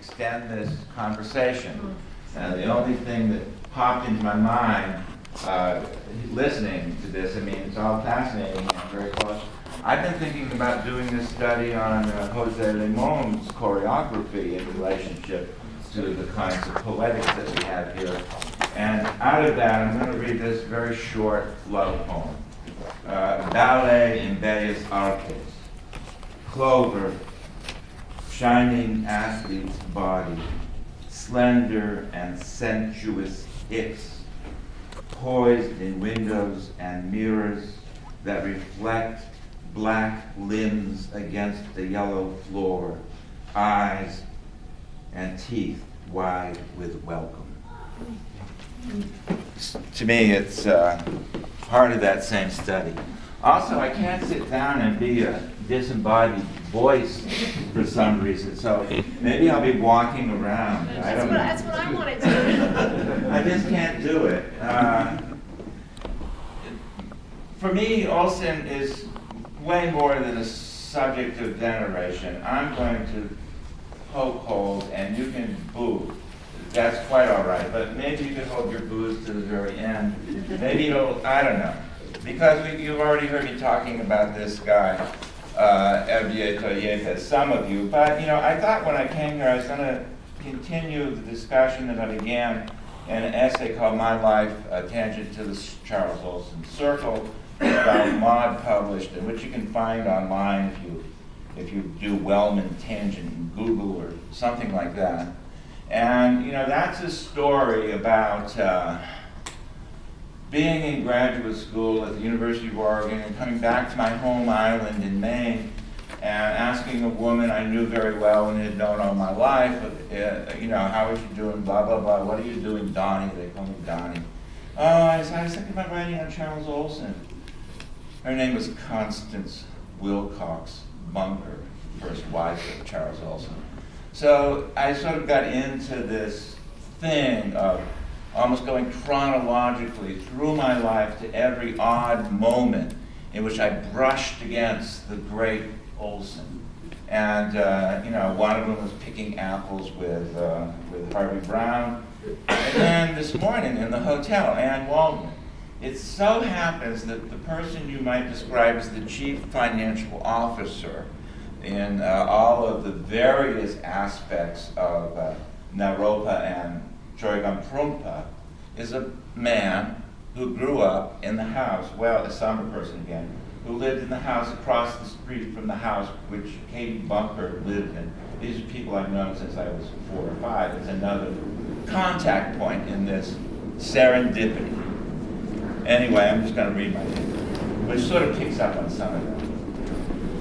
extend this conversation. And the only thing that popped into my mind listening to this, I mean, it's all fascinating and very close. I've been thinking about doing this study on Jose Limon's choreography in relationship to the kinds of poetics that we have here. And out of that, I'm going to read this very short love poem. Ballet in Bellas Artes. Clover, shining athlete's body, slender and sensuous hips, poised in windows and mirrors that reflect black limbs against the yellow floor, eyes and teeth wide with welcome. To me, it's part of that same study. Also, I can't sit down and be a disembodied voice for some reason, so maybe I'll be walking around. That's what I wanted to do. I just can't do it. For me, Olson is way more than a subject of veneration. I'm going to poke holes and you can boo. That's quite all right, but maybe you could hold your boos to the very end. Maybe you'll, I don't know. Because you've already heard me talking about this guy, Ammiel Alcalay, some of you, but I thought when I came here I was going to continue the discussion that I began in an essay called My Life, a Tangent to the Charles Olson Circle, about Maud published, and which you can find online if you do Wellman tangent in Google or something like that. And that's a story about being in graduate school at the University of Oregon and coming back to my home island in Maine and asking a woman I knew very well and had known all my life, how is she doing, blah, blah, blah, what are you doing, Donnie? They call me Donnie. Oh, I was thinking about writing on Charles Olson. Her name was Constance Wilcox Bunker, first wife of Charles Olson. So I sort of got into this thing of almost going chronologically through my life to every odd moment in which I brushed against the great Olson. And one of them was picking apples with Harvey Brown. And then this morning in the hotel, Ann Waldman. It so happens that the person you might describe as the chief financial officer in all of the various aspects of Naropa and Choigan Prumpa is a man who grew up in the house, well, a summer person again, who lived in the house across the street from the house which Katie Bunker lived in. These are people I've known since I was 4 or 5. It's another contact point in this serendipity. Anyway, I'm just going to read my name, which sort of picks up on some of that.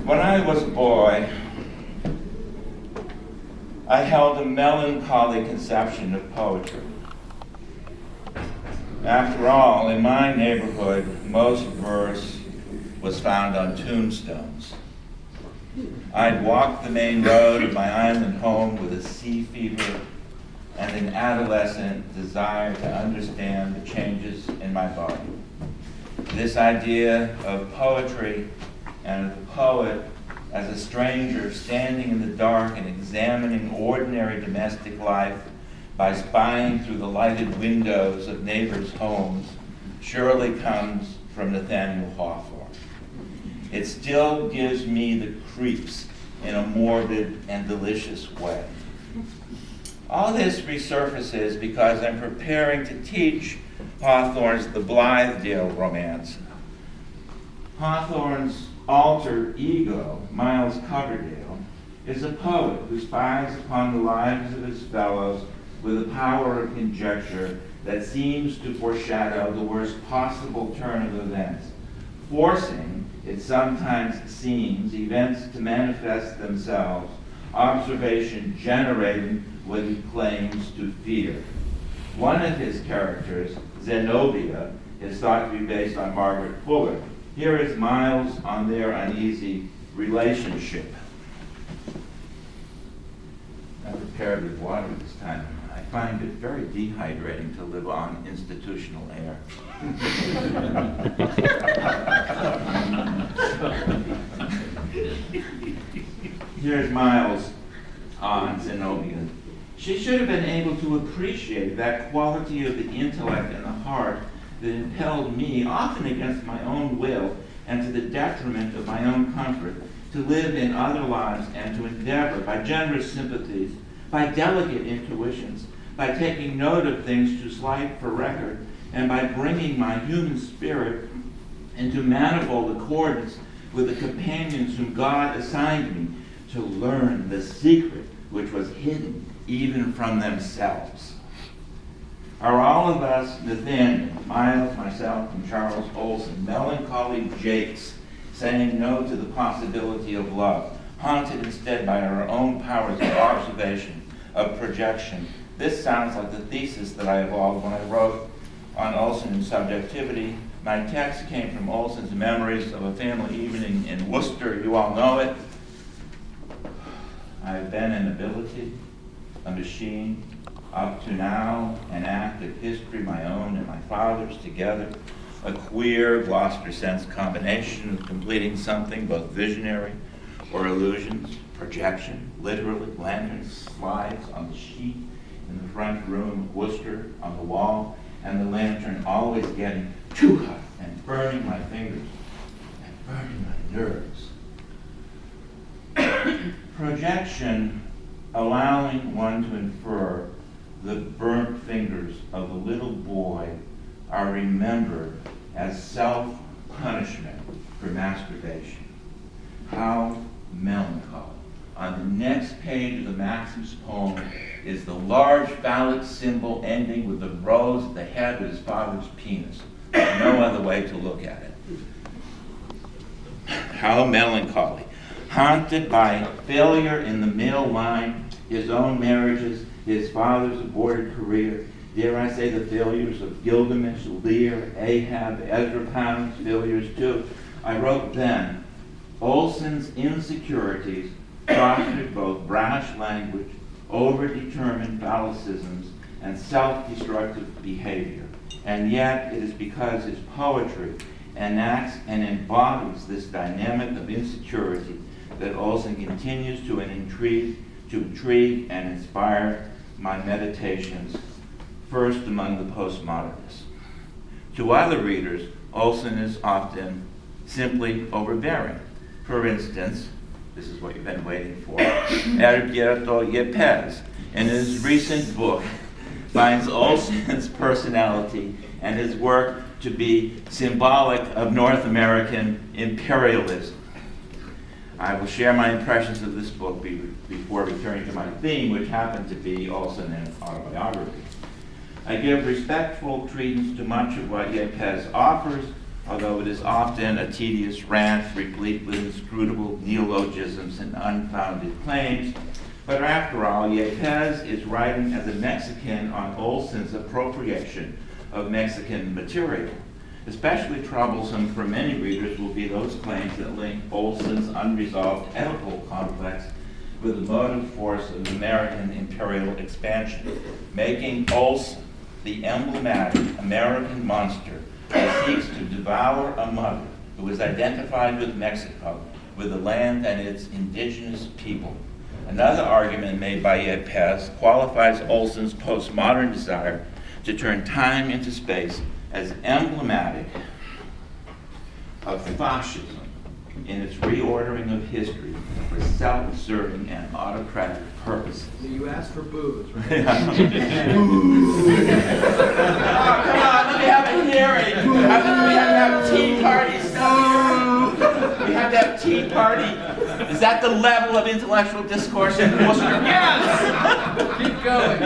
When I was a boy, I held a melancholy conception of poetry. After all, in my neighborhood, most verse was found on tombstones. I'd walk the main road of my island home with a sea fever and an adolescent desire to understand the changes in my body. This idea of poetry and of the poet as a stranger standing in the dark and examining ordinary domestic life by spying through the lighted windows of neighbors' homes surely comes from Nathaniel Hawthorne. It still gives me the creeps in a morbid and delicious way. All this resurfaces because I'm preparing to teach Hawthorne's The Blithedale Romance. Hawthorne's alter ego, Miles Coverdale, is a poet who spies upon the lives of his fellows with a power of conjecture that seems to foreshadow the worst possible turn of events, forcing, it sometimes seems, events to manifest themselves, observation generating what he claims to fear. One of his characters, Zenobia, is thought to be based on Margaret Fuller. Here is Miles on their uneasy relationship. I'm prepared with water this time. I find it very dehydrating to live on institutional air. Here's Miles on Zenobia. She should have been able to appreciate that quality of the intellect and the heart that impelled me, often against my own will and to the detriment of my own comfort, to live in other lives and to endeavor, by generous sympathies, by delicate intuitions, by taking note of things too slight for record, and by bringing my human spirit into manifold accordance with the companions whom God assigned me, to learn the secret which was hidden even from themselves. Are all of us, Nathaniel, Miles, myself, and Charles Olson, melancholy jakes, saying no to the possibility of love, haunted instead by our own powers of observation, of projection? This sounds like the thesis that I evolved when I wrote on Olson and subjectivity. My text came from Olson's memories of a family evening in Worcester. You all know it. I've been an ability, a machine, up to now, an act of history, my own and my father's together, a queer Gloucester sense combination of completing something both visionary or illusions, projection, literally, lanterns, slides on the sheet in the front room of Worcester on the wall, and the lantern always getting too hot and burning my fingers and burning my nerves. Projection, allowing one to infer the burnt fingers of a little boy, are remembered as self-punishment for masturbation. How melancholy. On the next page of the Maxim's poem is the large phallic symbol ending with the rose at the head of his father's penis. No other way to look at it. How melancholy. Haunted by failure in the male line, his own marriages, his father's aborted career, dare I say the failures of Gilgamesh, Lear, Ahab, Ezra Pound's failures too. I wrote then, Olson's insecurities fostered both brash language, overdetermined phallicisms, and self-destructive behavior. And yet it is because his poetry enacts and embodies this dynamic of insecurity that Olson continues to intrigue and inspire my meditations, first among the postmodernists. To other readers, Olson is often simply overbearing. For instance, this is what you've been waiting for, Herberto Yepes, in his recent book, finds Olson's personality and his work to be symbolic of North American imperialism. I will share my impressions of this book before returning to my theme, which happened to be Olson and autobiography. I give respectful credence to much of what Yepes offers, although it is often a tedious rant replete with inscrutable neologisms and unfounded claims. But after all, Yepes is writing as a Mexican on Olson's appropriation of Mexican material. Especially troublesome for many readers will be those claims that link Olson's unresolved Oedipal complex with the motive force of American imperial expansion, making Olson the emblematic American monster who seeks to devour a mother who is identified with Mexico, with the land and its indigenous people. Another argument made by Yepes qualifies Olson's postmodern desire to turn time into space as emblematic of fascism in its reordering of history for self-serving and autocratic purposes. You asked for booze, right? Oh, come on, let me have a hearing. We have to have tea party stuff here. We have to have tea party. Is that the level of intellectual discourse in Worcester? Yes! Keep going.